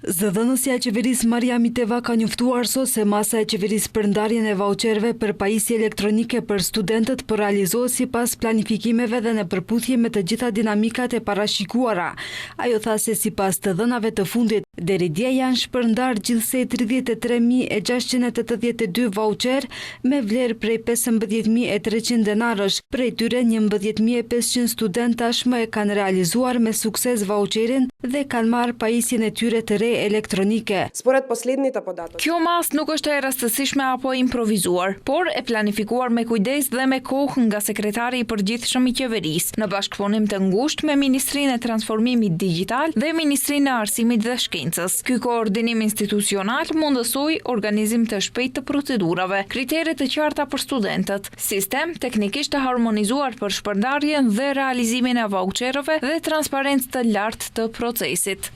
Zëdhënësja e qeverisë Maria Miteva ka njoftuar sot se masa e qeverisë për ndarjen e vaucherëve për pajisje elektronike për studentët po realizohet sipas planifikimeve dhe në përputhje me të gjitha dinamikat e parashikuara. Ajo tha se sipas të dhënave të fundit, deri dje janë shpërndar gjithsej 33.682 vaucher me vlerë prej 15.300 denarësh. Prej tyre 11.500 student tashmë e kanë realizuar me sukses vaucherin dhe kanë marrë pajisjen e tyre të re elektronike. Kjo mas nuk është e rastësishme apo improvizuar, por e planifikuar me kujdes dhe me kohë nga sekretari i përgjithshëm i qeverisë, në bashkëpunim të ngushtë me Ministrinë e Transformimit Digital dhe Ministrinë e Arsimit dhe Shkencës. Ky koordinim institucional mundësoi organizim të shpejtë të procedurave, kritere të qarta për studentët, sistem teknikisht të harmonizuar për shpërndarjen dhe realizimin e vaucherëve dhe transparencë të lartë të procesit.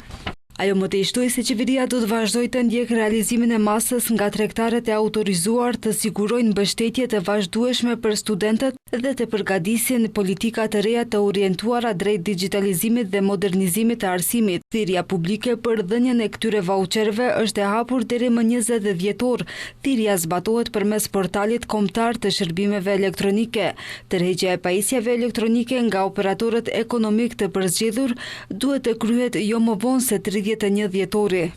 Ajo më të ishtoi se qeveria do të vazhdojë të ndjek realizimin e masës nga tregtarët e autorizuar të sigurojnë mbështetje të vazhdueshme për studentët dhe të përgatisin politika të reja të orientuara drejt digitalizimit dhe modernizimit të arsimit. Thirrja publike për dhënien e këtyre vaucherëve është e hapur deri më 20 dhjetor. Thirrja zbatohet përmes portalit kombëtar të shërbimeve elektronike. Tërheqja e pajisjeve elektronike nga operatorët ekonomik të përzgjedhur duhet të kryhet jo më vonë se 31 dhjetori.